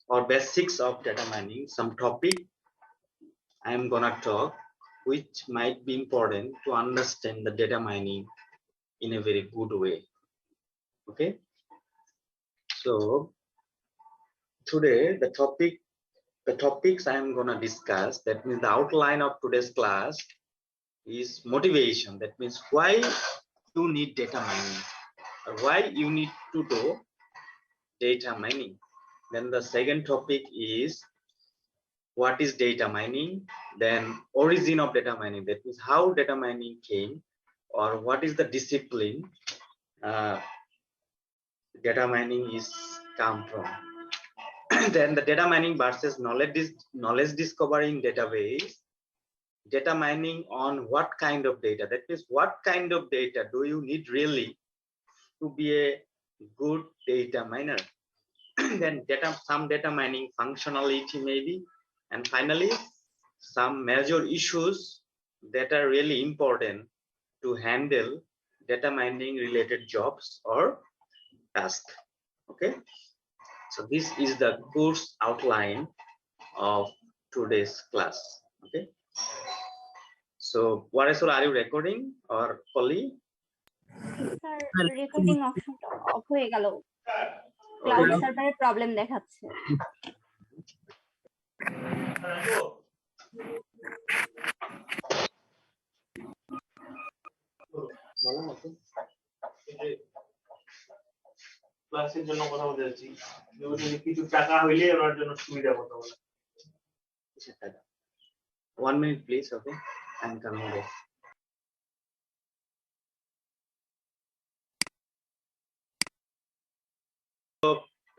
or basics of data mining, some topic I am gonna talk which might be important to understand the data mining in a very good way. Okay, so today the topics I am gonna discuss, that means the outline of today's class is motivation. That means why you need data mining or why you need to do data mining. Then the second topic is what is data mining, then origin of data mining, that means how data mining came or what is the discipline uh, data mining is come from. Then the data mining versus knowledge discovery in database, data mining on what kind of data, that means what kind of data do you need really to be a good data miner. Then some data mining functionality maybe, and finally some major issues that are really important to handle data mining related jobs or tasks. Okay, so this is the course outline of today's class. Okay, so what else are you recording or Polly? Sir recording অপশনটা of হয়ে গেল, cloud সার্ভারের problem দেখাচ্ছে। ক্লাসের জন্য কথা বলতে যাচ্ছি, কিছু টাকা হইলে ওনার জন্য সুবিধা কথা বলা। 1 minute please. Okay, I'm coming back. So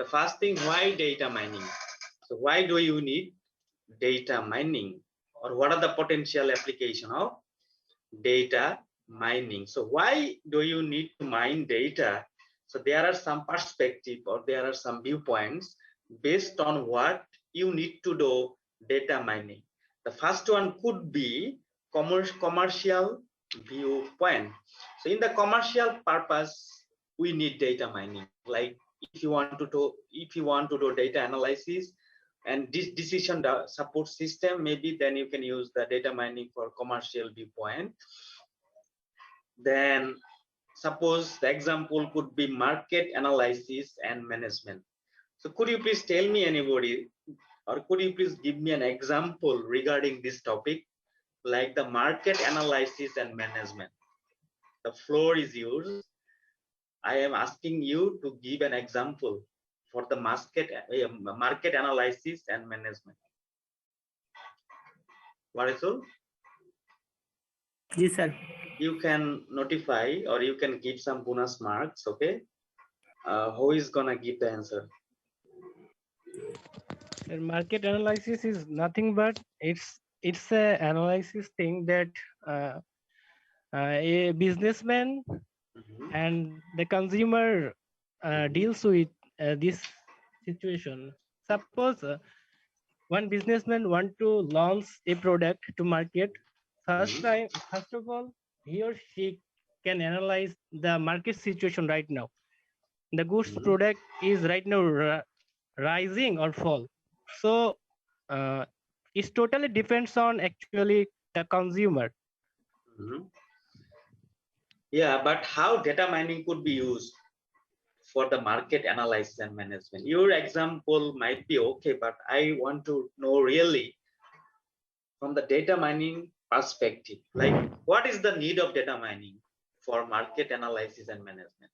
the first thing, why data mining? So why do you need data mining, or what are the potential application of data mining? So why do you need to mine data? So there are some perspective or there are some viewpoints based on what you need to do data mining. The first one could be commercial viewpoint. So in the commercial purpose, we need data mining. Like if you want to do data analysis and this decision support system, maybe then you can use the data mining for commercial viewpoint. Then suppose the example could be market analysis and management. So could you please tell me anybody, or could you please give me an example regarding this topic, like the market analysis and management? The floor is yours. I am asking you to give an example for the market analysis and management. What is all? Yes, sir. You can notify or you can give some bonus marks. Okay, who is gonna give the answer? Market analysis is nothing but it's a analysis thing that a businessman and the consumer deals with this situation. Suppose one businessman want to launch a product to market. First of all, he or she can analyze the market situation right now. The goods product is right now rising or fall. So it totally depends on actually the consumer. Yeah, but how data mining could be used for the market analysis and management? Your example might be okay, but I want to know really from the data mining perspective, like what is the need of data mining for market analysis and management?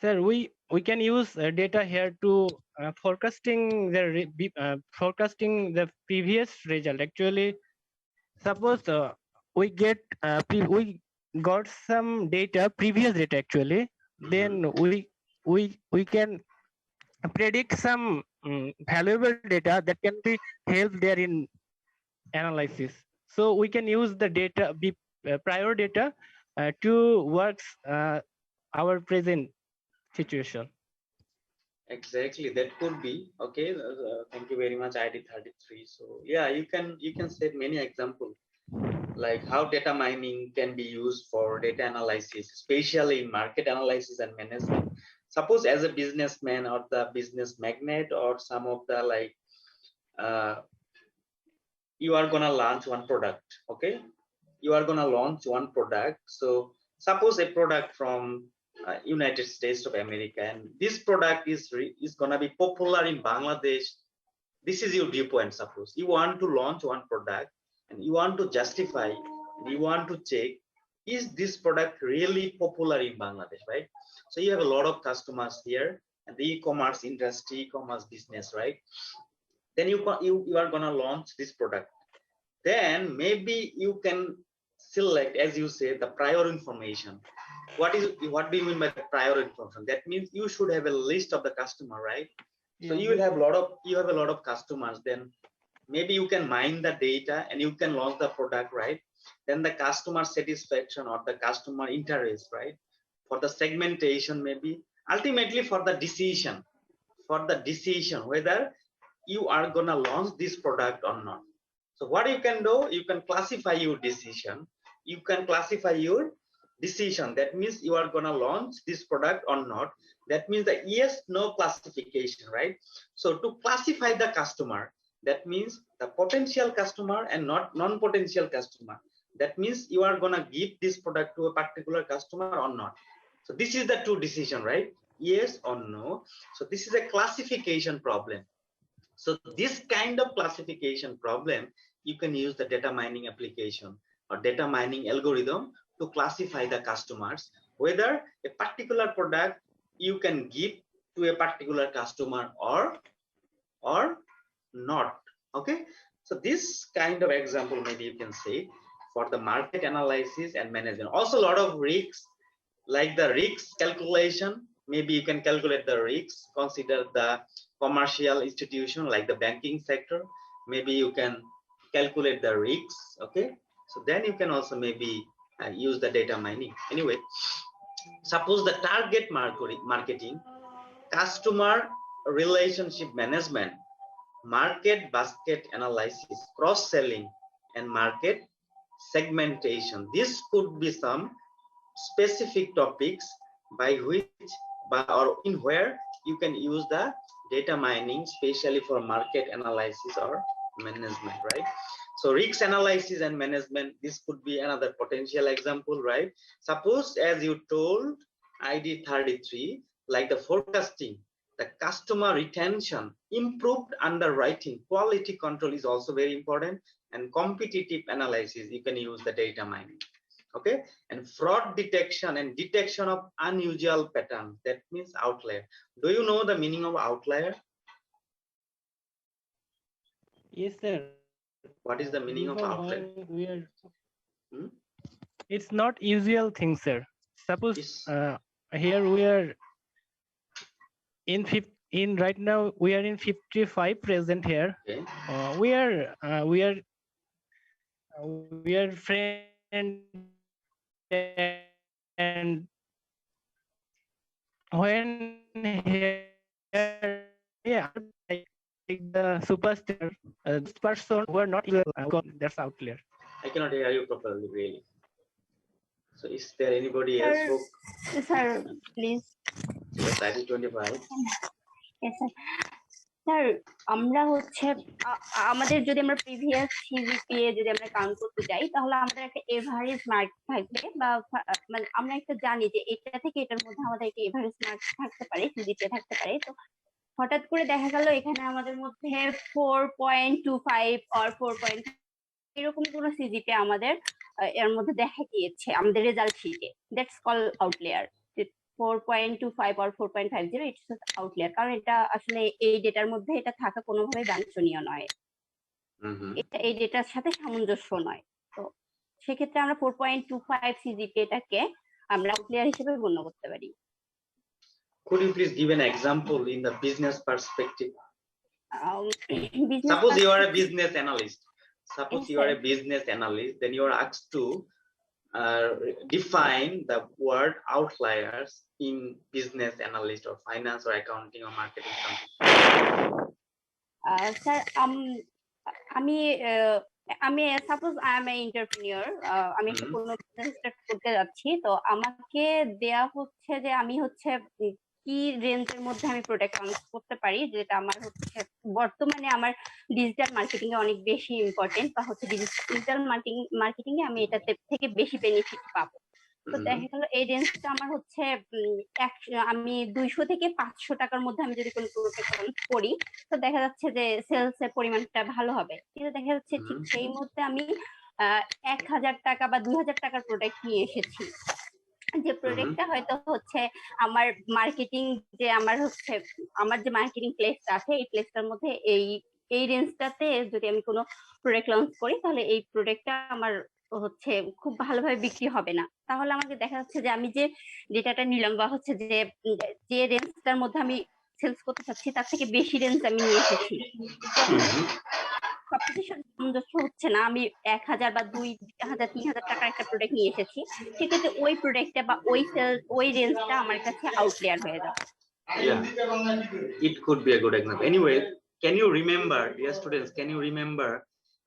Sir, we can use data here to forecasting the previous result. Actually, suppose we got some previous data actually, then we can predict some valuable data that can be helped there in analysis. So we can use the data prior data to works our present situation. Exactly, that could be okay. Thank you very much, ID 33. So yeah, you can set many examples like how data mining can be used for data analysis, especially in market analysis and management. suppose as a businessman or the business magnate or some of the like you are gonna launch one product. Okay, you are gonna launch one product. So suppose a product from United States of America, and this product is gonna be popular in Bangladesh. This is your viewpoint. Suppose you want to launch one product and you want to justify, and you want to check, is this product really popular in Bangladesh, right? So you have a lot of customers here and the e-commerce industry, e-commerce business, right? Then you are gonna launch this product. Then maybe you can select, as you say, the prior information. What do you mean by the prior information? That means you should have a list of the customer, right? So you will have a lot of customers. Then maybe you can mine the data and you can launch the product, right? Then the customer satisfaction or the customer interest, right? For the segmentation, maybe ultimately for the decision whether you are gonna launch this product or not. So what you can do, you can classify your decision. That means you are gonna launch this product or not. That means the yes, no classification, right? So to classify the customer, that means the potential customer and not non-potential customer. That means you are gonna give this product to a particular customer or not. So this is the two decision, right? Yes or no. So this is a classification problem. So this kind of classification problem, you can use the data mining application or data mining algorithm to classify the customers, whether a particular product you can give to a particular customer or not. Okay, so this kind of example maybe you can say for the market analysis and management. Also a lot of risks, like the risks calculation. Maybe you can calculate the risks, consider the commercial institution like the banking sector. Maybe you can calculate the risks. Okay, so then you can also maybe use the data mining. Anyway, suppose the target marketing, customer relationship management, market basket analysis, cross-selling, and market segmentation. This could be some specific topics by which or in where you can use the data mining, especially for market analysis or management, right? So risk analysis and management, this could be another potential example, right? Suppose, as you told, ID 33, like the forecasting, the customer retention, improved underwriting, quality control is also very important, and competitive analysis, you can use the data mining. Okay, and fraud detection and detection of unusual pattern, that means outlier. Do you know the meaning of outlier? Yes, sir. What is the meaning of outlier? It's not usual thing, sir. Suppose here we are in right now we are in 55 present here. Okay. We are friend, and when here like the superstar this person who are not that's outlier. I cannot hear you properly, really. So is there anybody else who... Sir, please. Yes, ID 25. Yes, sir. Sir আমরা হচ্ছে আমাদের যদি আমরা previous CGPA যদি আমরা count করতে যাই, তাহলে আমাদের একটা এভারেজ মার্ক থাকবে, বা মানে আমরা একটা জানি যে এটা থেকে এটার মধ্যে আমাদের একটা এভারেজ মার্ক থাকতে পারে, সিজিপিএ থাকতে পারে। তো হঠাৎ করে দেখা গেল এখানে আমাদের মধ্যে 4.25 or 4. এরকম কোনো সিজিপিএ আমাদের এর মধ্যে দেখা গিয়েছে আমাদের রেজাল্ট শিটে, that's call outlier. 4.25 or 4.50, it's outlier, কারণ এটা আসলে এই ডেটার মধ্যে এটা থাকা কোনোভাবেই বাঞ্ছনীয় নয়, এটা এই ডেটার সাথে সামঞ্জস্য নয়। তো সেক্ষেত্রে আমরা 4.25 সিজিপিএটাকে আমরা আউটলায়ার হিসেবে গণ্য করতে পারি। Could you please give an example in the business perspective? Suppose you are a business analyst. Then you are asked to define the word outliers in business analyst or finance or accounting or marketing something. Sir আমি suppose I am a entrepreneur, আমি কোনো business start করতে যাচ্ছি, তো আমাকে দেয়া হচ্ছে যে আমি হচ্ছে কি রেঞ্জের মধ্যে আমি প্রোডাক্ট লঞ্চ করতে পারি, যেটা আমার হচ্ছে বর্তমানে আমার ডিজিটাল মার্কেটিং এ অনেক বেশি ইম্পর্টেন্ট, বা হচ্ছে ডিজিটাল মার্কেটিং এ আমি এটাতে থেকে বেশি বেনিফিট পাবো। তো দেখা গেল এই রেঞ্জটা আমার হচ্ছে আমি 200 থেকে 500 টাকার মধ্যে আমি যদি কোনো প্রোডাক্ট লঞ্চ করি, তো দেখা যাচ্ছে যে সেলস এর পরিমাণটা ভালো হবে। কিন্তু দেখা যাচ্ছে ঠিক সেই মুহূর্তে আমি 1000 টাকা বা 2000 টাকার প্রোডাক্ট নিয়ে এসেছি, যে প্রোডাক্টটা হয়তো হচ্ছে আমার মার্কেটিং, যে আমার হচ্ছে আমার যে মার্কেটিং প্লেসটা আছে এই প্লেসটার মধ্যে এই রেঞ্জটাতে যদি আমি কোনো প্রোডাক্ট লঞ্চ করি, তাহলে এই প্রোডাক্টটা আমার হচ্ছে খুব ভালোভাবে বিক্রি হবে না। তাহলে আমাকে দেখা যাচ্ছে যে আমি যে ডেটাটা নিলাম, বা হচ্ছে যে রেঞ্জটার মধ্যে আমি সেলস করতে চাচ্ছি তার থেকে বেশি রেঞ্জ আমি নিয়ে এসেছি, সবকিছু সামঞ্জস্য হচ্ছে না। আমি 1000 বা 2000 3000 টাকার একটা প্রোডাক্ট নিয়ে এসেছি, সেক্ষেত্রে ওই প্রোডাক্টটা বা ওই রেঞ্জটা আমার কাছে আউটলেয়ার হয়ে যাবে। Yeah, it could be a good example. Anyway, can you remember, dear students, can you remember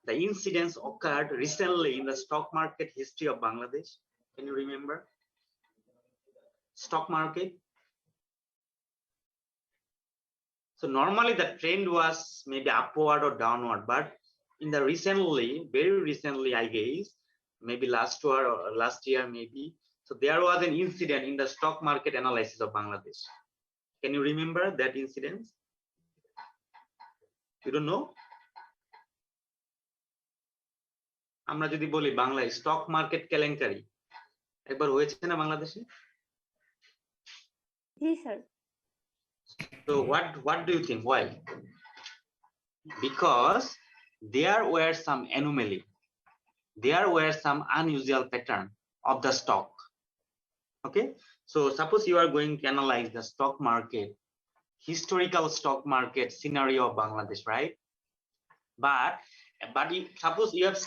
the incidents occurred recently in the stock market history of Bangladesh? Can you remember? Stock market. So normally the trend was maybe upward or downward, but in the very recently, I guess, maybe last year maybe. So there was an incident in the stock market analysis of Bangladesh. Can you remember that incident? You don't know? আমরা যদি বলি বাংলায় stock market কেলেঙ্কারি একবার হয়েছে না বাংলাদেশে? জি sir. So what do you think? Why? Because there were some anomaly. There were some unusual pattern of the stock. Okay, so suppose you are going to analyze the stock market, historical stock market scenario of Bangladesh, right? But suppose you have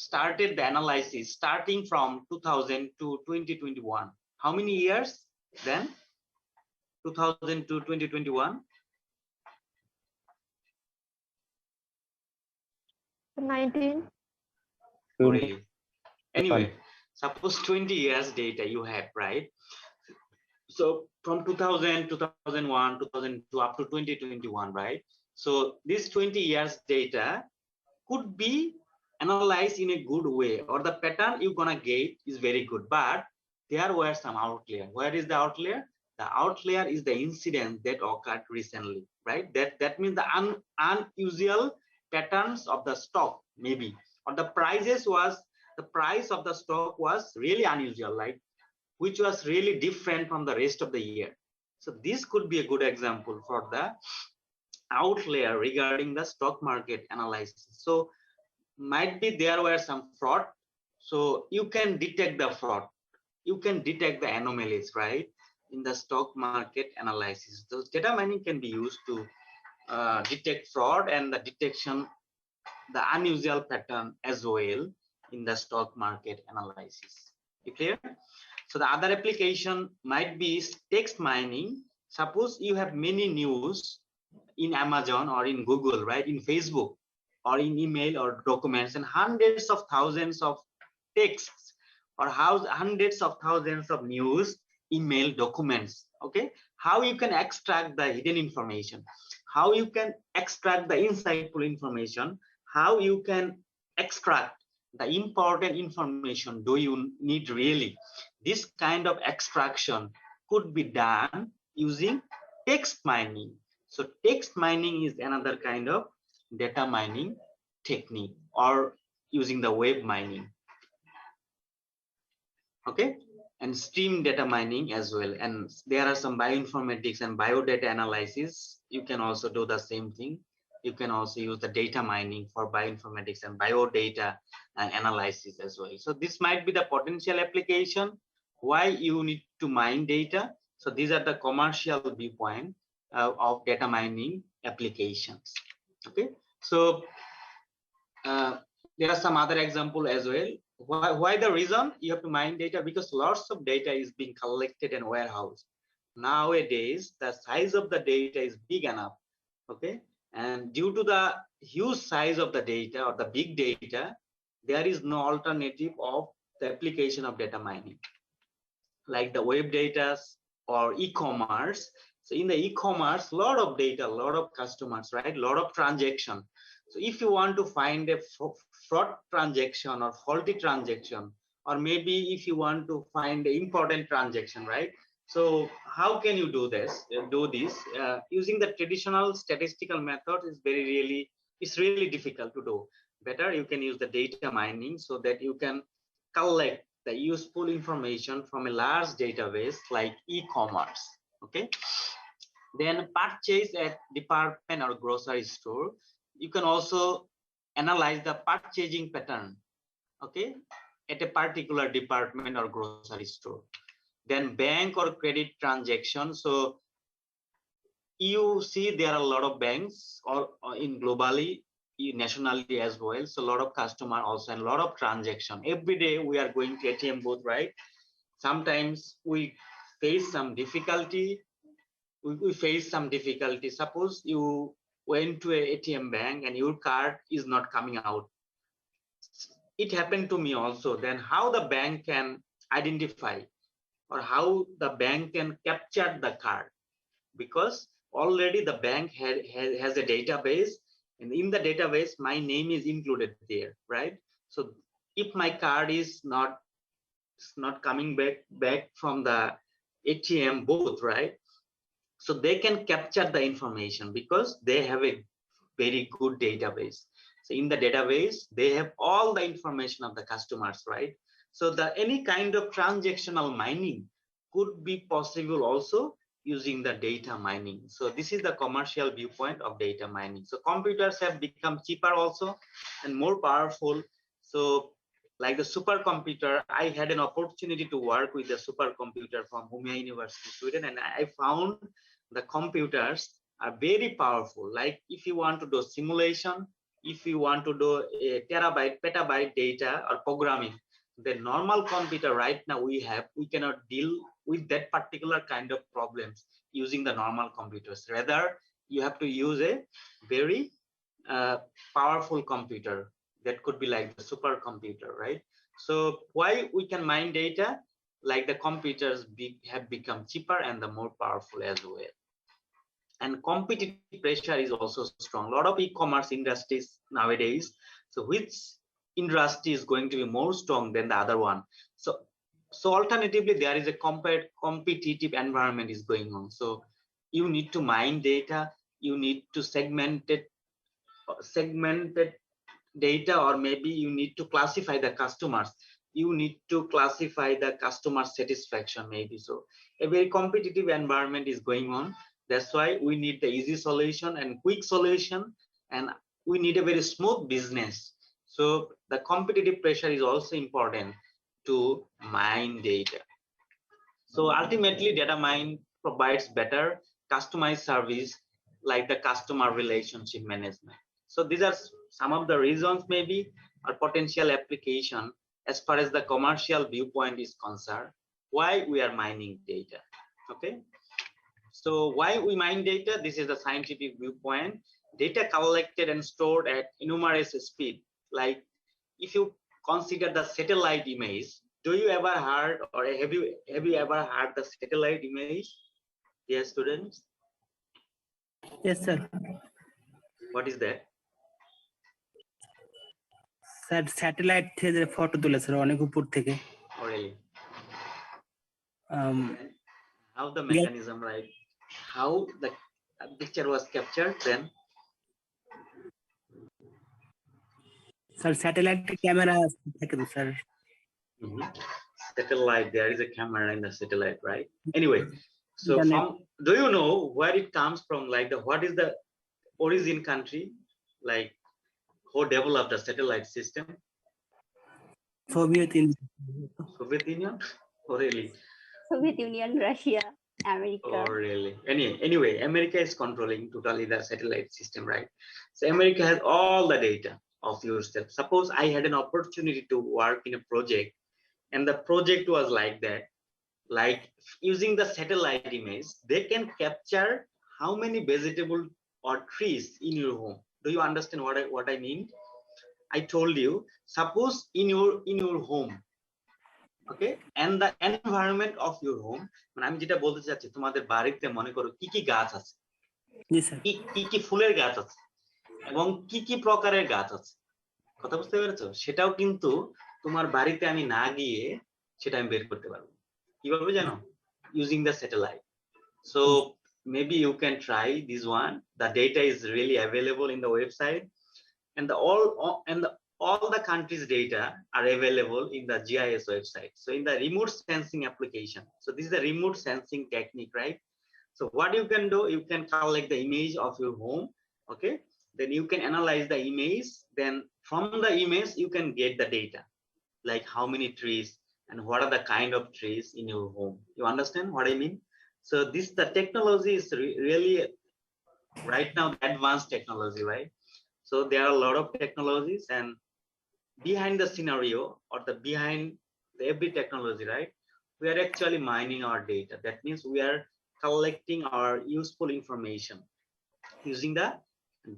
started the analysis starting from 2000 to 2021. How many years then? 2000 to 2021. 19. Great. Anyway, suppose 20 years data you have, right? So from 2000, 2001, 2002 up to 2021, right? So this 20 years data could be analyzed in a good way, or the pattern you're gonna get is very good, but there were some outlier. Where is the outlier? The outlier is the incident that occurred recently, right? That means the unusual patterns of the stock, maybe, or the price of the stock was really unusual, like which was really different from the rest of the year. So this could be a good example for the outlier regarding the stock market analysis. So might be there were some fraud, so you can detect the fraud, you can detect the anomalies, right, in the stock market analysis. So data mining can be used to detect fraud and the detection the unusual pattern as well in the stock market analysis. You clear? So the other application might be text mining. Suppose you have many news in Amazon or in Google, right, in Facebook or in email or documents, and hundreds of thousands of texts or hundreds of thousands of news, email, documents. Okay, how you can extract the hidden information, how you can extract the insightful information, how you can extract the important information do you need really. This kind of extraction could be done using text mining. So text mining is another kind of data mining technique, or using the web mining. Okay, and stream data mining as well. And there are some bioinformatics and biodata analysis. You can also do the same thing. You can also use the data mining for bioinformatics and biodata analysis as well. So this might be the potential application why you need to mine data. So these are the commercial viewpoint of data mining applications. Okay, so there are some other example as well. Why the reason you have to mine data? Because lots of data is being collected and warehoused. Nowadays, the size of the data is big enough. Okay, and due to the huge size of the data or the big data, there is no alternative of the application of data mining, like the web data, or e-commerce. So in the e-commerce, a lot of data, a lot of customers, right? A lot of transaction. So if you want to find a fraud transaction or faulty transaction, or maybe if you want to find an important transaction, right? So how can you do this? Using the traditional statistical method is it's really difficult to do. Better you can use the data mining so that you can collect the useful information from a large database like e-commerce. Okay. Then purchase at department or grocery store. You can also analyze the purchasing pattern, okay, at a particular department or grocery store. Then bank or credit transaction. So you see there are a lot of banks or in globally, nationally as well. So a lot of customer also and a lot of transaction. Every day we are going to ATM booth, right? Sometimes we face some difficulty. We face some difficulty. Suppose you went to a ATM bank and your card is not coming out. It happened to me also. Then how the bank can identify or how the bank can capture the card? Because already the bank has a database, and in the database my name is included there, right? So if my card is not coming back from the ATM booth, right? So they can capture the information because they have a very good database. So in the database they have all the information of the customers, right? So any kind of transactional mining could be possible also using the data mining. So this is the commercial viewpoint of data mining. So computers have become cheaper also and more powerful. So like the supercomputer, I had an opportunity to work with the supercomputer from Umeå University, Sweden, and I found the computers are very powerful. Like if you want to do simulation, if you want to do a terabyte, petabyte data or programming, the normal computer right now we cannot deal with that particular kind of problems using the normal computers. Rather, you have to use a very powerful computer that could be like the supercomputer, right? So why we can mine data? Like the computers have become cheaper and the more powerful as well. And competitive pressure is also strong. A lot of e-commerce industries nowadays. So which industry is going to be more strong than the other one? So alternatively, there is a competitive environment is going on. So you need to mine data, you need to segmented data, or maybe you need to classify the customers. You need to classify the customer satisfaction maybe. So a very competitive environment is going on. That's why we need the easy solution and quick solution, and we need a very smooth business. So the competitive pressure is also important to mine data. So ultimately, data mine provides better customized service like the customer relationship management. So these are some of the reasons maybe or potential application as far as the commercial viewpoint is concerned, why we are mining data. Okay. So why we mine data? This is the scientific viewpoint. Data collected and stored at enormous speed. Like if you consider the satellite image, do you ever heard or have you ever heard the satellite image? Yes, students? Yes, sir. What is that? Sir, satellite থেকে photo তোলে sir অনেক উপর থেকে। Oh, really? Um, How the mechanism, right? How the picture was captured then? Sir, satellite camera থাকে তো sir. Satellite, there is a camera in the satellite, right? Anyway, so do you know where it comes from? Like what is the origin country? Like who developed the satellite system? Soviet Union. Soviet Union? Oh, really? Soviet Union, Russia, America. Oh, really? Anyway, America is controlling totally the satellite system, right? So America has all the data of yourself. Suppose I had an opportunity to work in a project, and the project was like that. Like using the satellite image, they can capture how many vegetable or trees in your home. Do you understand what I mean? I told you, suppose in your home, okay, and the environment of your home. মানে আমি যেটা বলতে চাচ্ছি, তোমাদের বাড়িতে মনে করো কি কি গাছ আছে, জি স্যার। কি কি ফুলের গাছ আছে এবং কি কি প্রকারের গাছ আছে, কথা বুঝতে পেরেছো? সেটাও কিন্তু তোমার বাড়িতে আমি না গিয়ে সেটা আমি বের করতে পারবো। কিভাবে জানো? Using the satellite. So maybe you can try this one. The data is really available in the website, and all the countries' data are available in the GIS website. So in the remote sensing application, so this is the remote sensing technique, right? So what you can do, you can collect the image of your home, okay? Then you can analyze the image. Then from the image you can get the data, like how many trees and what are the kind of trees in your home. You understand what I mean? So the technology is really right now advanced technology, right? So there are a lot of technologies, and behind the scenario or behind every technology, right, we are actually mining our data. That means we are collecting our useful information using the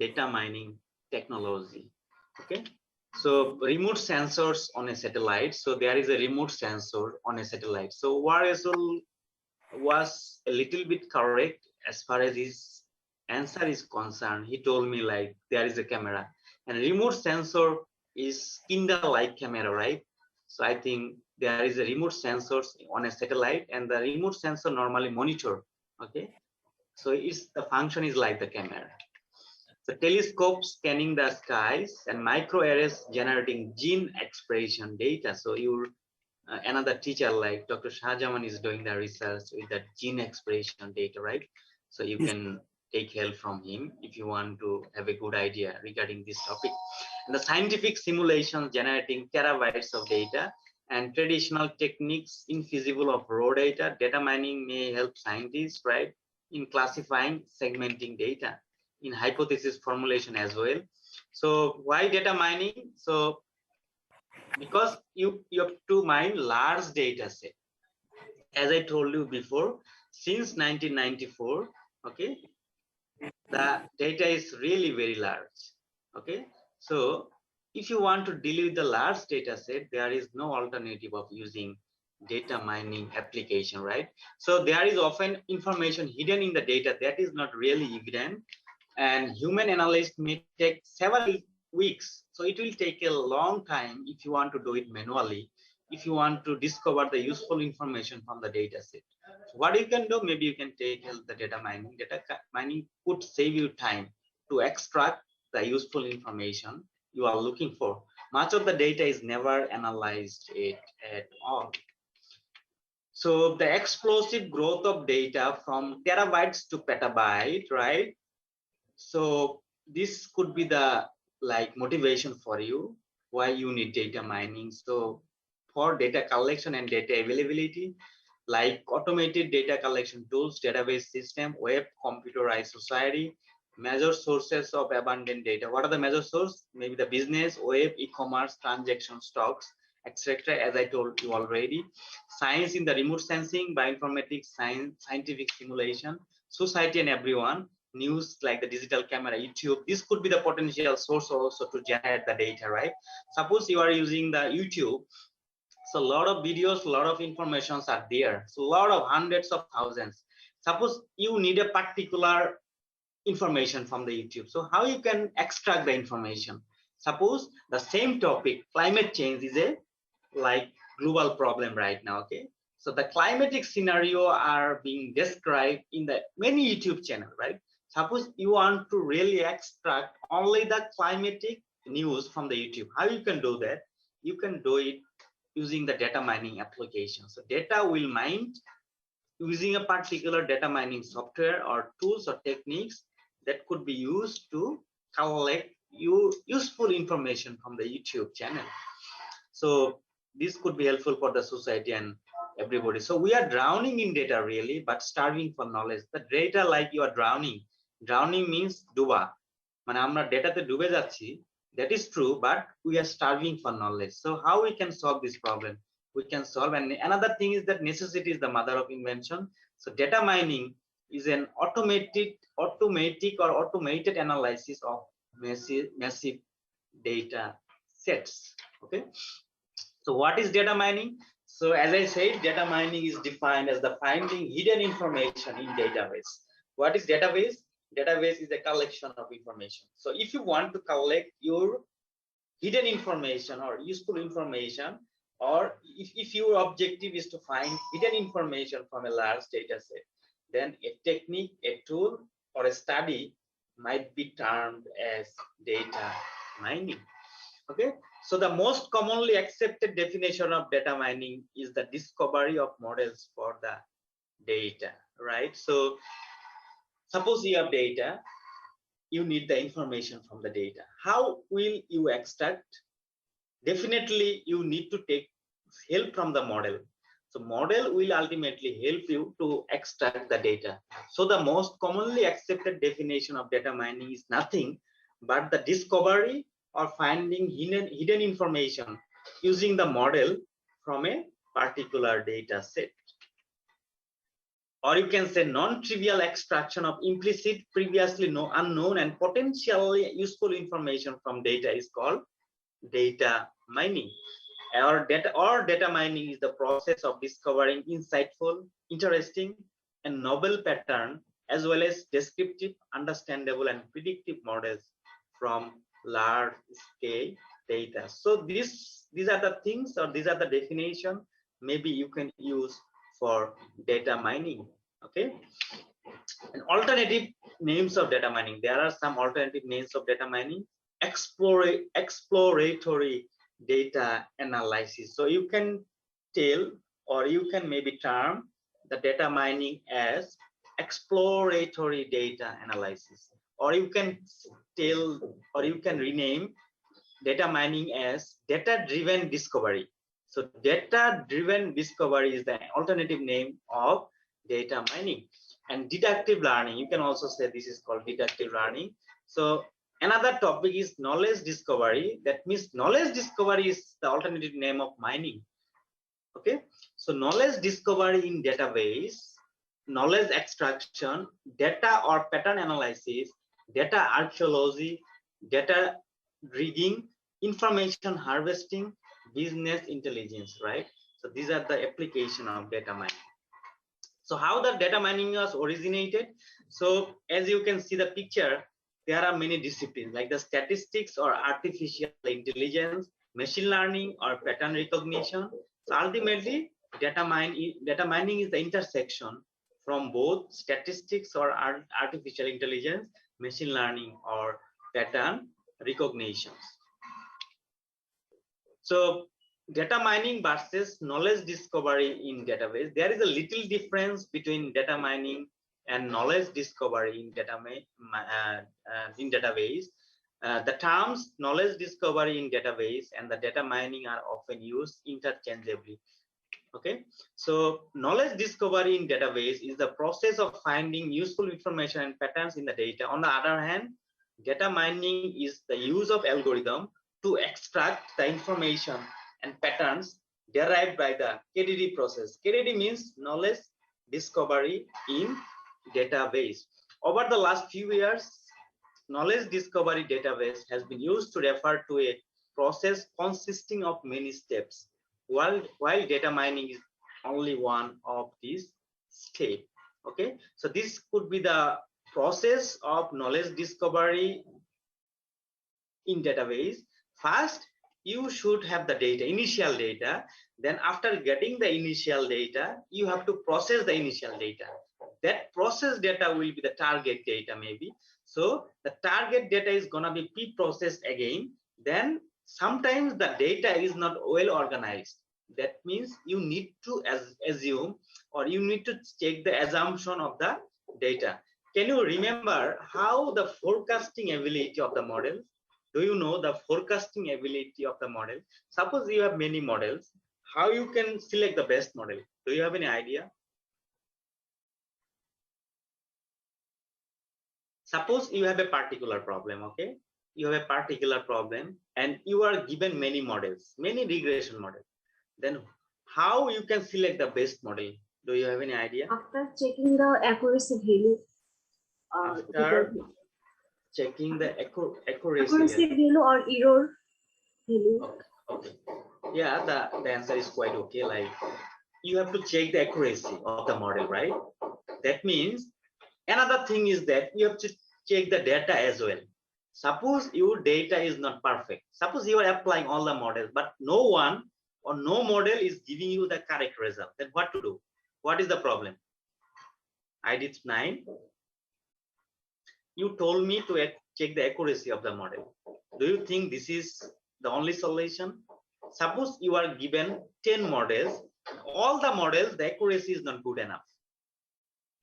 data mining technology. Okay, so remote sensors on a satellite. So there is a remote sensor on a satellite. So Waresul was a little bit correct as far as his answer is concerned. He told me like there is a camera, and remote sensor is kinda like camera, right? So I think there is a remote sensors on a satellite, and the remote sensor normally monitor. Okay, so it's the function is like the camera. So telescope scanning the skies, and microarrays generating gene expression data. So you're another teacher like Dr. Shahjaman is doing the research with that gene expression data, right? So you Yes. can take help from him if you want to have a good idea regarding this topic. And the scientific simulations generating terabytes of data, and traditional techniques infeasible of raw data. Data mining may help scientists, right, in classifying, segmenting data, in hypothesis formulation as well. So why data mining? So because you have to mine large data set. As I told you before, since 1994, okay, the data is really very large. Okay, so if you want to deal with the large data set, there is no alternative of using data mining application, right? So there is often information hidden in the data that is not really evident, and human analysts may take several weeks. So it will take a long time if you want to do it manually, if you want to discover the useful information from the data set. So what you can do, maybe you can take help the data mining. Data mining could save you time to extract the useful information you are looking for. Much of the data is never analyzed at all. So the explosive growth of data from terabytes to petabyte, right? So this could be the like motivation for you why you need data mining. So for data collection and data availability, like automated data collection tools, database system, web, computerized society, major sources of abundant data. What are the major sources? Maybe the business, web, e-commerce, transaction, stocks, etc. As I told you already. Science in the remote sensing, bioinformatics, science, scientific simulation, society and everyone, news like the digital camera, YouTube. This could be the potential source also to generate the data, right? Suppose you are using the YouTube, so a lot of videos, a lot of informations are there, so a lot of hundreds of thousands. Suppose you need a particular information from the YouTube, so how you can extract the information? Suppose the same topic, climate change, is a like global problem right now. Okay, so the climatic scenario are being described in the many YouTube channel, right? Suppose you want to really extract only the climatic news from the YouTube. How you can do that? You can do it using the data mining application. So data will mine using a particular data mining software or tools or techniques that could be used to collect useful information from the YouTube channel. So this could be helpful for the society and everybody. So we are drowning in data really, but starving for knowledge. The data like you are drowning. Drowning means duba. মানে আমরা ডেটাতে ডুবে যাচ্ছি, that is true, but we are starving for knowledge. So how we can solve this problem? We can solve, and another thing is that necessity is the mother of invention. So data mining is an automated analysis of massive data sets. Okay, so what is data mining? So as I said, data mining is defined as the finding hidden information in database. What is database? Database is a collection of information. So if you want to collect your hidden information or useful information, or if your objective is to find hidden information from a large data set, then a technique, a tool, or a study might be termed as data mining. Okay, so the most commonly accepted definition of data mining is the discovery of models for the data, right? So suppose you have data, you need the information from the data. How will you extract? Definitely you need to take help from the model. So model will ultimately help you to extract the data. So the most commonly accepted definition of data mining is nothing but the discovery or finding hidden information using the model from a particular data set. Or you can say non-trivial extraction of implicit, previously unknown, and potentially useful information from data is called data mining. Or data mining is the process of discovering insightful, interesting, and novel pattern, as well as descriptive, understandable, and predictive models from large scale data. So these are the things, or these are the definition maybe you can use for data mining. Okay, and alternative names of data mining. There are some alternative names of data mining. Exploratory data analysis. So you can tell, or you can maybe term the data mining as exploratory data analysis, or you can tell, or you can rename data mining as data driven discovery. So data driven discovery is the alternative name of data mining. And deductive learning, you can also say this is called deductive learning. So another topic is knowledge discovery. That means knowledge discovery is the alternative name of mining. Okay, so knowledge discovery in database, knowledge extraction, data or pattern analysis, data archaeology, data rigging, information harvesting, business intelligence, right? So these are the application of data mining. So how the data mining was originated? So as you can see the picture, there are many disciplines like the statistics or artificial intelligence, machine learning or pattern recognition. So ultimately, data mining is the intersection from both statistics or artificial intelligence, machine learning or pattern recognitions. So data mining versus knowledge discovery in database. There is a little difference between data mining and knowledge discovery in database. The terms knowledge discovery in database and the data mining are often used interchangeably. Okay, so knowledge discovery in database is the process of finding useful information and patterns in the data. On the other hand, data mining is the use of algorithm to extract the information and patterns derived by the KDD process. KDD means knowledge discovery in database. Over the last few years, knowledge discovery database has been used to refer to a process consisting of many steps, while data mining is only one of these steps. Okay, so this could be the process of knowledge discovery in database. First, you should have the data, initial data. Then after getting the initial data, you have to process the initial data. That process data will be the target data maybe. So the target data is gonna be pre-processed again. Then sometimes the data is not well organized. That means you need to assume, or you need to check the assumption of the data. Can you remember how the forecasting ability of the model? Do you know the forecasting ability of the model? Suppose you have many models, how you can select the best model? Do you have any idea? Suppose you have a particular problem, okay? You have a particular problem and you are given many models, many regression models. Then how you can select the best model? Do you have any idea? After checking the accuracy value. After checking the accuracy value or error value. Okay. Yeah, the answer is quite okay. Like you have to check the accuracy of the model, right? That means another thing is that you have to check the data as well. Suppose your data is not perfect. Suppose you are applying all the models, but no one or no model is giving you the correct result. Then what to do? What is the problem? I did 9. You told me to check the accuracy of the model. Do you think this is the only solution? Suppose you are given 10 models, all the models, the accuracy is not good enough.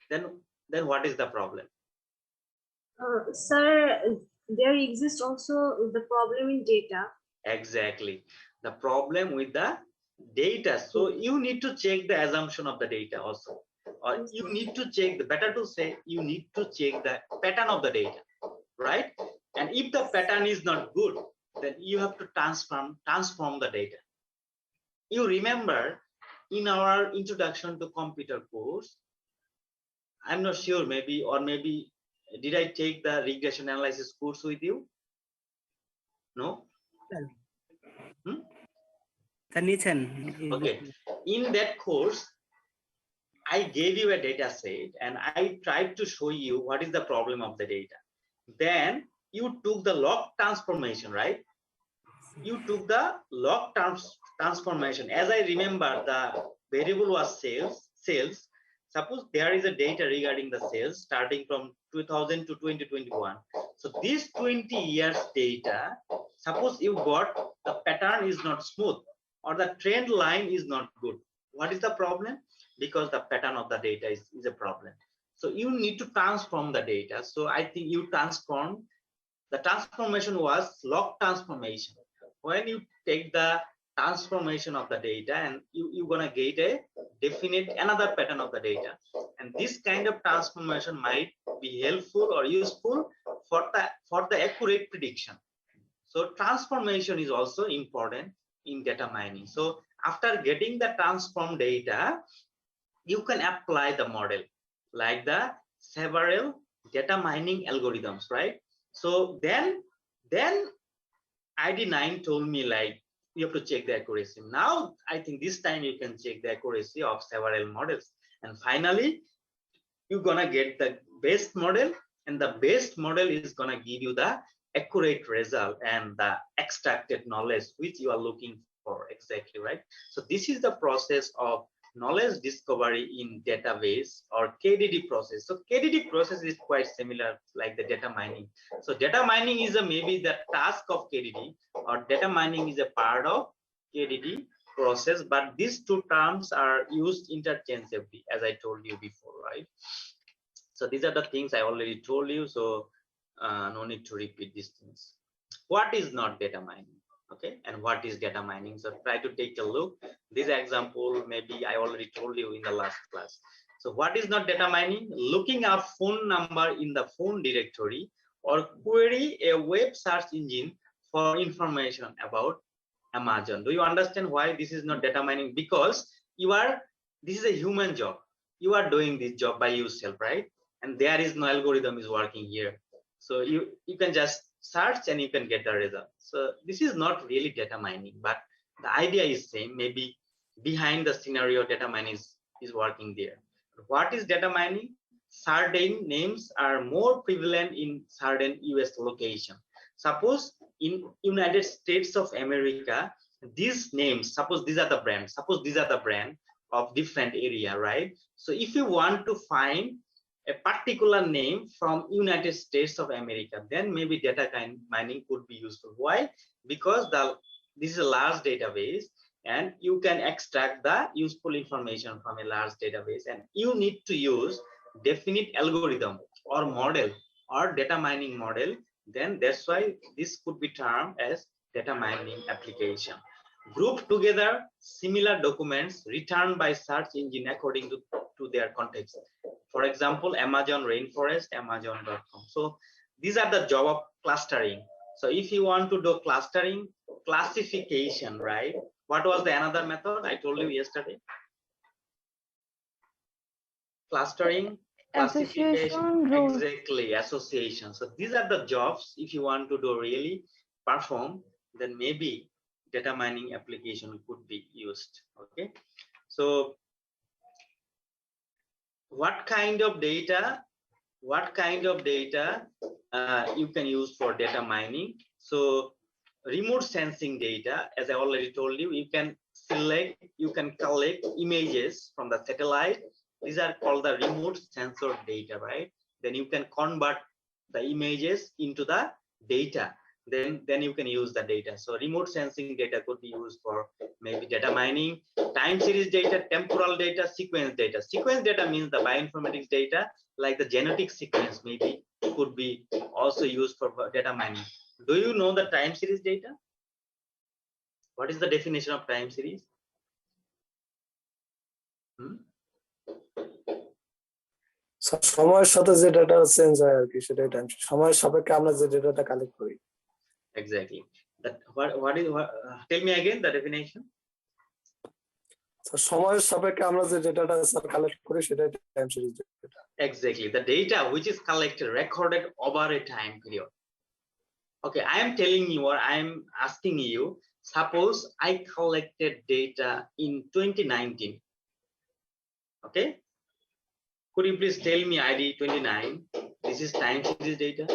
Then what is the problem? Sir, there exists also the problem in data. Exactly. The problem with the data. So you need to check the assumption of the data also. Or you need to check, the better to say, you need to check the pattern of the data, right? And if the pattern is not good, then you have to transform the data. You remember in our introduction to computer course, I'm not sure, maybe did I take the regression analysis course with you? No? Okay. In that course, I gave you a data set and I tried to show you what is the problem of the data. Then you took the log transformation, right? You took the log transformation. As I remember, the variable was sales. Suppose there is a data regarding the sales starting from 2000 to 2021. So this 20 years data, suppose you got the pattern is not smooth or the trend line is not good. What is the problem? Because the pattern of the data is a problem. So you need to transform the data. So I think you transform. The transformation was log transformation. When you take the transformation of the data and you're gonna get a definite another pattern of the data. And this kind of transformation might be helpful or useful for the accurate prediction. So transformation is also important in data mining. So after getting the transformed data, you can apply the model like the several data mining algorithms, right? So then ID9 told me like you have to check the accuracy. Now I think this time you can check the accuracy of several models. And finally, you're gonna get the best model, and the best model is gonna give you the accurate result and the extracted knowledge which you are looking for, exactly, right? So this is the process of knowledge discovery in database or KDD process. So KDD process is quite similar like the data mining. So data mining is maybe the task of KDD, or data mining is a part of KDD process, but these two terms are used interchangeably, as I told you before, right? So these are the things I already told you, so no need to repeat these things. What is not data mining? Okay, and what is data mining? So try to take a look. This example maybe I already told you in the last class. So what is not data mining? Looking up phone number in the phone directory or query a web search engine for information about Amazon. Do you understand why this is not data mining? Because this is a human job. You are doing this job by yourself, right? And there is no algorithm is working here. So you can just search and you can get the result. So this is not really data mining, but the idea is same. Maybe behind the scenario, data mining is working there. What is data mining? Certain names are more prevalent in certain US location. Suppose in United States of America, these names, suppose these are the brands, of different area, right? So if you want to find a particular name from United States of America, then maybe data mining could be useful. Why? Because this is a large database and you can extract the useful information from a large database, and you need to use definite algorithm or model or data mining model. Then that's why this could be termed as data mining application. Group together similar documents returned by search engine according to their context. For example, Amazon rainforest, Amazon.com. So these are the job of clustering. So if you want to do clustering, classification, right? What was the another method I told you yesterday? Clustering, classification, exactly, association. So these are the jobs if you want to do really perform, then maybe data mining application could be used. Okay, so what kind of data you can use for data mining? So remote sensing data, as I already told you, you can collect images from the satellite. These are called the remote sensor data, right? Then you can convert the images into the data. Then you can use the data. So remote sensing data could be used for maybe data mining, time series data, temporal data, sequence data. Sequence data means the bioinformatics data, like the genetic sequence maybe could be also used for data mining. Do you know the time series data? What is the definition of time series? সময়ের সাথে যে data change হয় আর কি, সেটাই time. সময়ের সাপেক্ষে আমরা যে ডেটাটা কালেক্ট করি। Exactly. That what is tell me again the definition. সময়ের সাপেক্ষে আমরা যে ডেটাটা কালেক্ট করি সেটাই time series data. Exactly, the data which is collected, recorded over a time period. Okay, I am telling you, or I am asking you, suppose I collected data in 2019. Okay, could you please tell me ID 29? This is time series data.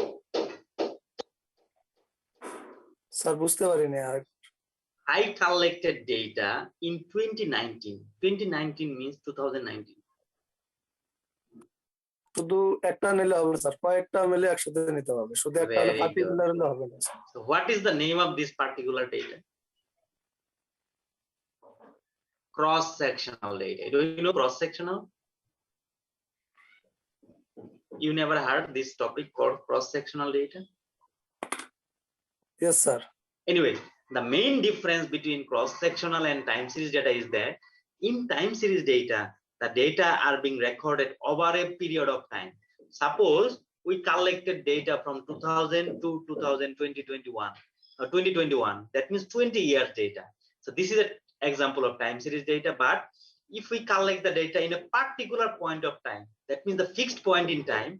Sir বুঝতে পারিনি। আর I collected data in 2019. 2019 means 2019. শুধু একটা নিলে হবে sir, কয়েকটা মিলে একসাথে নিতে হবে। শুধু একটা Very পার্টিকুলার হলে হবে না। So what is the name of this particular data? Cross-sectional data. Do you know cross-sectional? You never heard this topic called cross-sectional data? Yes, sir. Anyway, the main difference between cross-sectional and time series data is that in time series data, the data are being recorded over a period of time. Suppose we collected data from 2000 to 2021, or 2021. That means 20 years data. So this is an example of time series data. But if we collect the data in a particular point of time, that means the fixed point in time,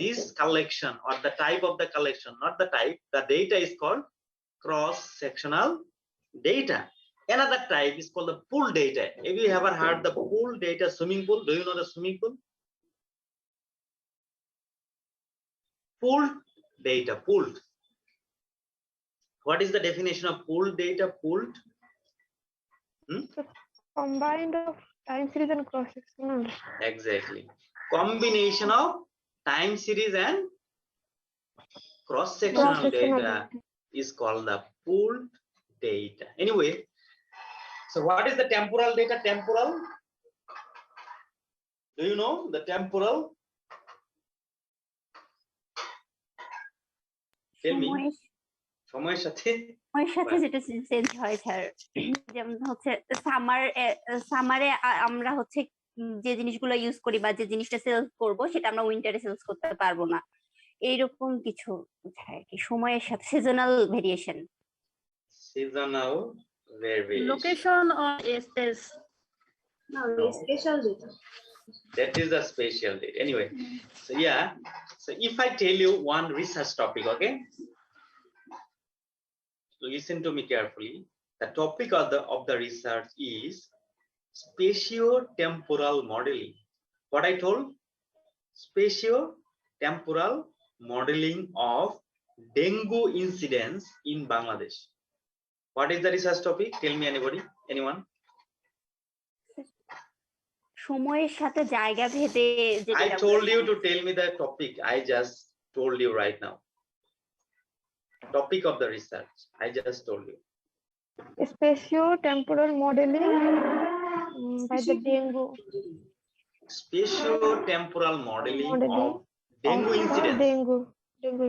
this collection or the type of the collection, not the type, the data is called cross-sectional data. Another type is called the pool data. Have you ever heard the pool data, swimming pool? Do you know the swimming pool? Pooled data, pooled. What is the definition of pooled data? Pooled? Combined of time series and cross sectional. Exactly. Combination of time series and cross-sectional data is called the pooled data. Anyway, so what is the temporal data? Temporal? Do you know the temporal? Tell me. সময়ের সাথে যেটা change হয় sir, যেমন হচ্ছে সামারে আমরা হচ্ছে যে জিনিসগুলো ইউজ করি বা যে জিনিসটা সেলস করব সেটা আমরা উইন্টারে সেলস করতে পারবো না, এইরকম কিছু আর কি। সময়ের সাথে seasonal variation. Seasonal variation. Location or space? No, spatial data. That is the spatial data. Anyway, so yeah, so if I tell you one research topic, okay, listen to me carefully. The topic of the research is spatio-temporal modeling. What I told? Spatio-temporal modeling of dengue incidence in Bangladesh. What is the research topic? Tell me, anybody? Anyone? সময়ের সাথে জায়গা ভেদে I told you to tell me the topic. I just told you right now. Topic of the research. I just told you. Spatio-temporal modeling by the dengue. Spatio-temporal modeling of dengue incidence. Dengue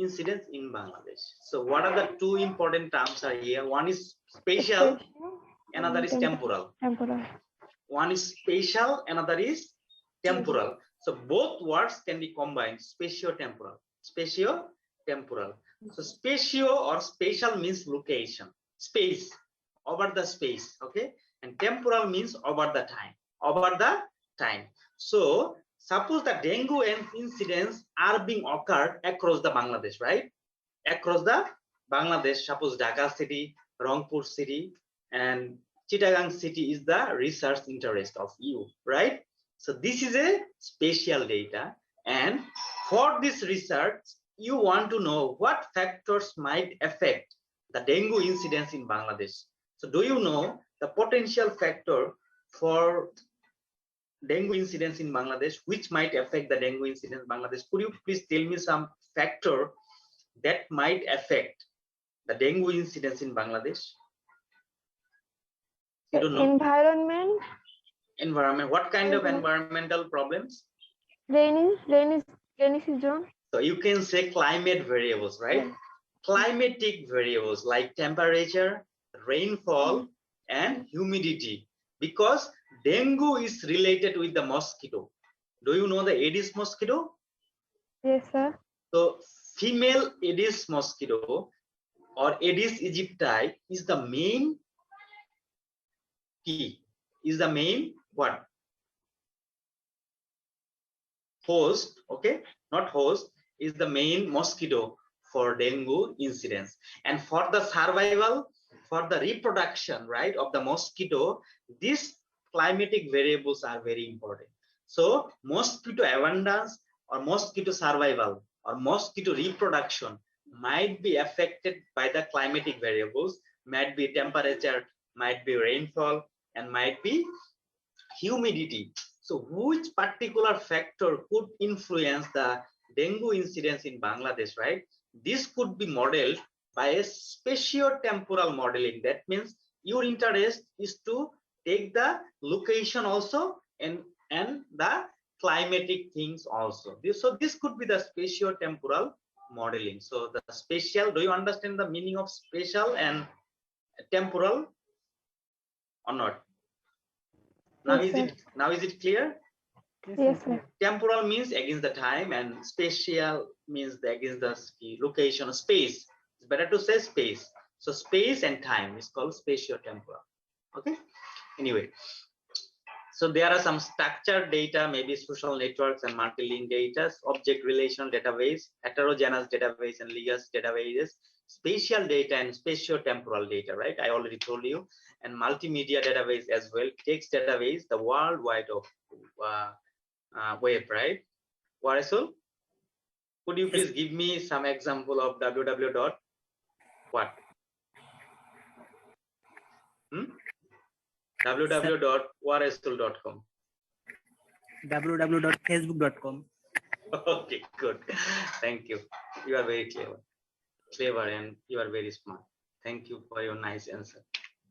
Incidence in Bangladesh. So what are the two important terms are here? One is spatial, another is temporal. One is spatial, another is temporal. So both words can be combined. Spatio-temporal. Spatio-temporal. So spatio or spatial means location, space, over the space, okay? And temporal means over the time. So suppose the dengue incidents are being occurred across the Bangladesh, right? Across the Bangladesh, suppose Dhaka city, Rangpur city, and Chittagong city is the research interest of you, right? So this is a spatial data, and for this research, you want to know what factors might affect the dengue incidence in Bangladesh. So do you know the potential factor for dengue incidence in Bangladesh, which might affect the dengue incidence in Bangladesh? Could you please tell me some factor that might affect the dengue incidence in Bangladesh? You don't know. Environment, Environment. What kind of environmental problems? rainy season. So you can say climate variables, right? Yeah. Climatic variables like temperature, rainfall, and humidity. Because dengue is related with the mosquito. Do you know the Aedes mosquito? Yes, sir. So female Aedes mosquito or Aedes aegypti is the main key, is the main what? Host, okay, not host, is the main mosquito for dengue incidence. And for the survival, for the reproduction, right, of the mosquito, these climatic variables are very important. So mosquito abundance or mosquito survival or mosquito reproduction might be affected by the climatic variables, might be temperature, might be rainfall, and might be humidity. So which particular factor could influence the dengue incidence in Bangladesh, right? This could be modeled by a spatio-temporal modeling. That means your interest is to take the location also and the climatic things also. So this could be the spatio-temporal modeling. So the spatial, do you understand the meaning of spatial and temporal or not? Now Yes, is it clear? Yes, sir. Temporal means against the time, and spatial means against the location, space. It's better to say space. So space and time is called spatio-temporal. Okay. Anyway, so there are some structured data, maybe social networks and multi-link data, object relational database, heterogeneous database, and legacy databases, spatial data and spatio-temporal data, right? I already told you, and multimedia database as well, text database, the World Wide of Web, right? Warasul, could you please give me some example of www dot what? www.warasul.com. www.facebook.com. Okay, good. Thank you. You are very clever, and you are very smart. Thank you for your nice answer.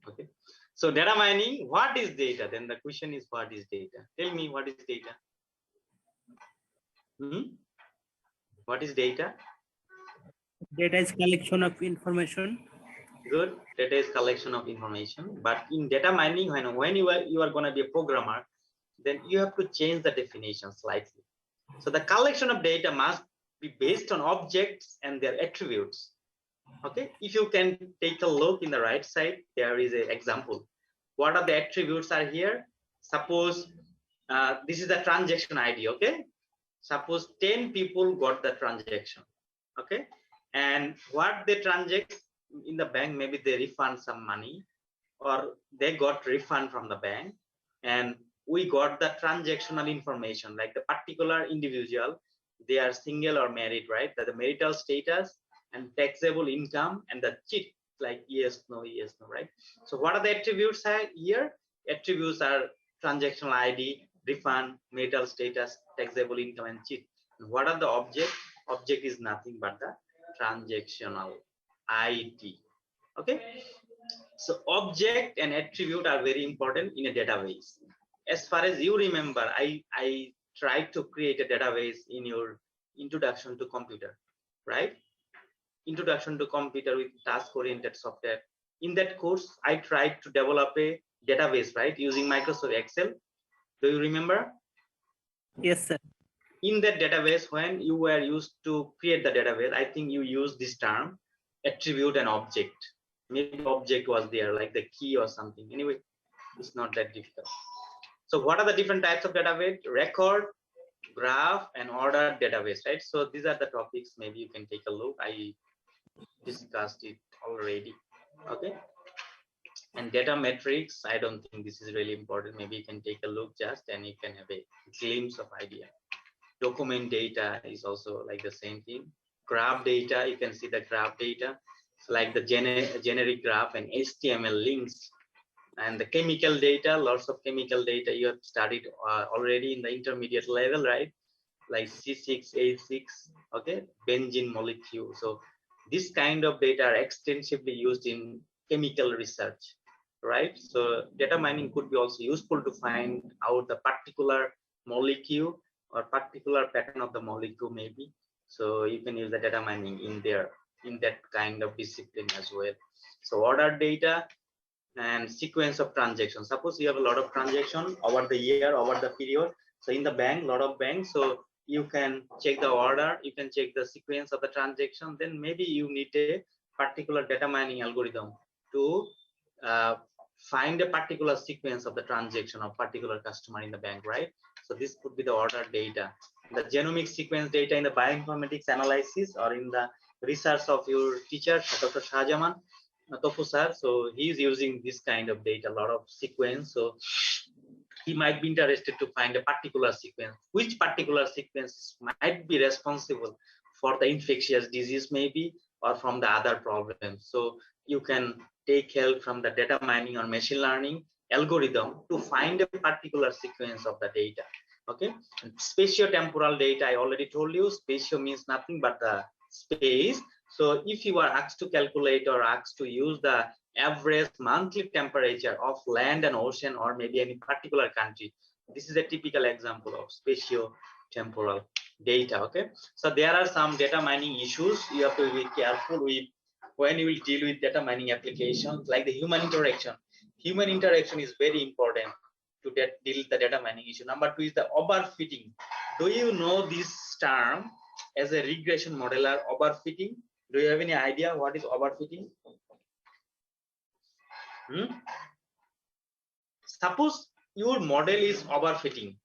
Okay. So data mining, what is data? Then the question is, what is data? Tell me, what is data? What is data? Data is collection of information. Good. Data is collection of information. But in data mining, when you are going to be a programmer, then you have to change the definition slightly. So the collection of data must be based on objects and their attributes. Okay. If you can take a look in the right side, there is an example. What are the attributes are here? Suppose this is the transaction ID. Okay. Suppose 10 people got the transaction. Okay. And what they transact in the bank, maybe they refund some money or they got refund from the bank, and we got the transactional information like the particular individual, they are single or married, right? That the marital status and taxable income and the cheat like yes, no, right? So what are the attributes here? Attributes are transactional ID, refund, marital status, taxable income, and cheat. And what are the object? Object is nothing but the transactional ID. Okay. So object and attribute are very important in a database. As far as you remember, I tried to create a database in your introduction to computer, right? Introduction to computer with task-oriented software. In that course, I tried to develop a database, right? Using Microsoft Excel. Do you remember? Yes, sir. In that database, when you were used to create the database, I think you used this term, attribute and object. Maybe object was there, like the key or something. Anyway, it's not that difficult. So what are the different types of database? Record, graph, and ordered database, right? So these are the topics. Maybe you can take a look. I discussed it already. Okay. And data metrics, I don't think this is really important. Maybe you can take a look just and you can have a glimpse of idea. Document data is also like the same thing. Graph data, you can see the graph data. So like the generic graph and HTML links. And the chemical data, lots of chemical data you have studied already in the intermediate level, right? Like C6H6, okay, benzene molecule. So this kind of data are extensively used in chemical research, right? So data mining could be also useful to find out the particular molecule or particular pattern of the molecule maybe. So you can use the data mining in there, in that kind of discipline as well. So order data and sequence of transactions. Suppose you have a lot of transaction over the year, over the period. So in the bank, lot of banks, so you can check the order, you can check the sequence of the transaction, then maybe you need a particular data mining algorithm to find a particular sequence of the transaction of particular customer in the bank, right? So this could be the order data. The genomic sequence data in the bioinformatics analysis or in the research of your teacher, Dr. Shahjaman Tofu sir. So he's using this kind of data, a lot of sequence. So he might be interested to find a particular sequence, which particular sequence might be responsible for the infectious disease maybe, or from the other problems. So you can take help from the data mining or machine learning algorithm to find a particular sequence of the data. Okay, and spatiotemporal data, I already told you, spatio means nothing but the space. So if you are asked to calculate or asked to use the average monthly temperature of land and ocean or maybe any particular country, this is a typical example of spatio-temporal data. Okay, so there are some data mining issues you have to be careful with when you will deal with data mining applications, like the human interaction. Human interaction is very important to deal with the data mining issue. Number two is the overfitting. Do you know this term as a regression modeler, overfitting? Do you have any idea what is overfitting? Suppose your model is overfitting.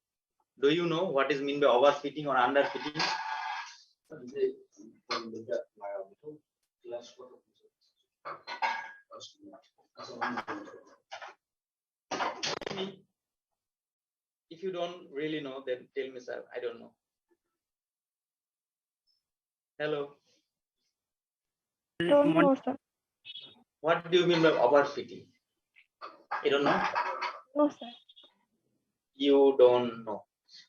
Do you know what is meant by overfitting or underfitting? If you don't really know, then tell me, sir. I don't know. Hello. Don't know, sir. What do you mean by overfitting? You don't know? No, sir. You don't know.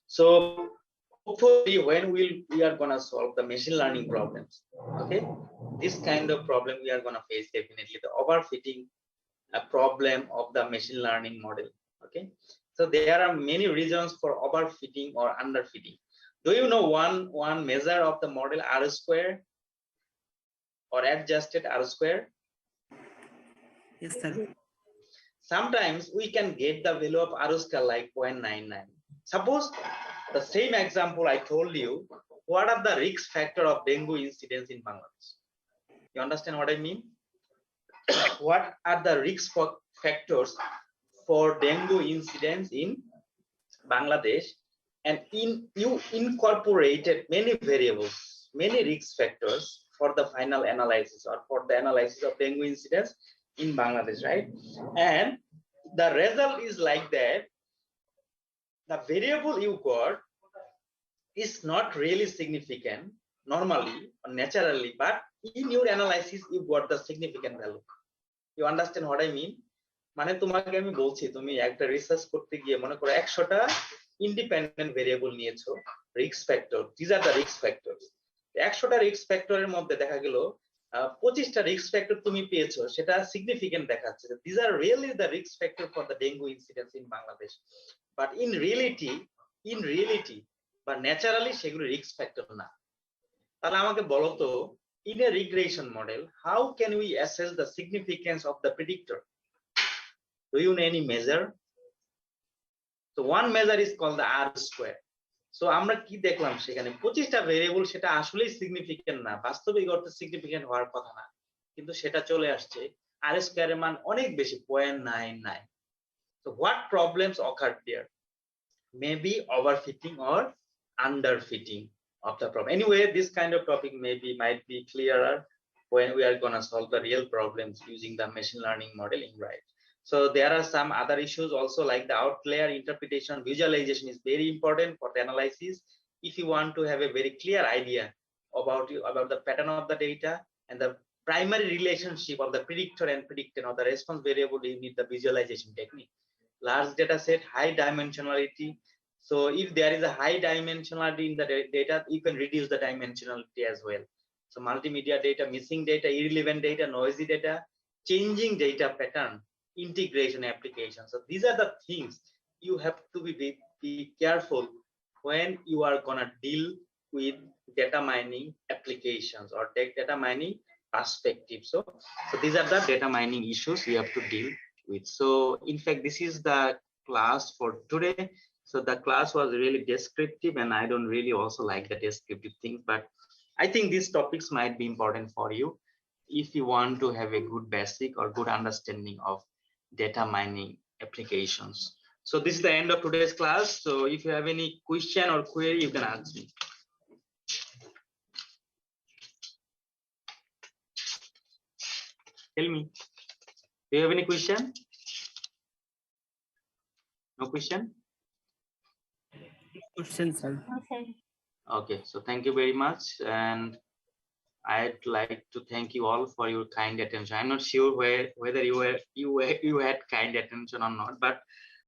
So hopefully when we are gonna solve the machine learning problems, okay, this kind of problem we are gonna face definitely, the overfitting a problem of the machine learning model. Okay, so there are many reasons for overfitting or underfitting. Do you know one measure of the model R square or adjusted R square? Yes, sir. Sometimes we can get the value of R square like 0.99. Suppose the same example I told you, what are the risk factor of dengue incidence in Bangladesh? You understand what I mean? What are the risk factors for dengue incidence in Bangladesh? And you incorporated many variables, many risk factors for the final analysis or for the analysis of dengue incidence in Bangladesh, right? And the result is like that. The variable you got is not really significant normally or naturally, but in your analysis you got the significant value. You understand what I mean? মানে তোমাকে আমি বলছি তুমি একটা research করতে গিয়ে মনে করো 100টা ইন্ডিপেন্ডেন্ট ভেরিয়েবল নিয়েছো, risk factor, this are the risk factors. 100টা রিস্ক ফ্যাক্টরের মধ্যে দেখা গেল 25টা রিস্ক ফ্যাক্টর তুমি পেয়েছো, সেটা সিগনিফিকেন্ট দেখাচ্ছে। This are really the risk factor for the dengue incidence in Bangladesh, but in reality বা ন্যাচারালি সেগুলো রিস্ক ফ্যাক্টর না। তাহলে আমাকে বলো তো, in a regression model, how can we assess the significance of the predictor? Do you know any measure? So one measure is called the R square. So আমরা কি দেখলাম সেখানে 25টা ভেরিয়েবল, সেটা আসলেই সিগনিফিকেন্ট না, বাস্তবিক অর্থে সিগনিফিকেন্ট হওয়ার কথা না, কিন্তু সেটা চলে আসছে। R square এর মান অনেক বেশি, 0.99. So what problems occurred there? Maybe overfitting or underfitting of the problem. Anyway, this kind of topic might be clearer when we are going to solve the real problems using the machine learning modeling, right? So there are some other issues also, like the outlier interpretation. Visualization is very important for the analysis. If you want to have a very clear idea about the pattern of the data and the primary relationship of the predictor and predicted or the response variable, you need the visualization technique. Large data set, high dimensionality. So if there is a high dimensionality in the data, you can reduce the dimensionality as well. So multimedia data, missing data, irrelevant data, noisy data, changing data pattern, integration application. So these are the things you have to be careful when you are gonna deal with data mining applications or data mining perspective. So these are the data mining issues you have to deal with. So in fact, this is the class for today. So the class was really descriptive, and I don't really also like the descriptive things, but I think these topics might be important for you if you want to have a good basic or good understanding of data mining applications. So this is the end of today's class. So if you have any question or query, you can ask me. Tell me, do you have any question? No question? Question, sir. Okay. Okay, so thank you very much. And I'd like to thank you all for your kind attention. I'm not sure whether you had kind attention or not, but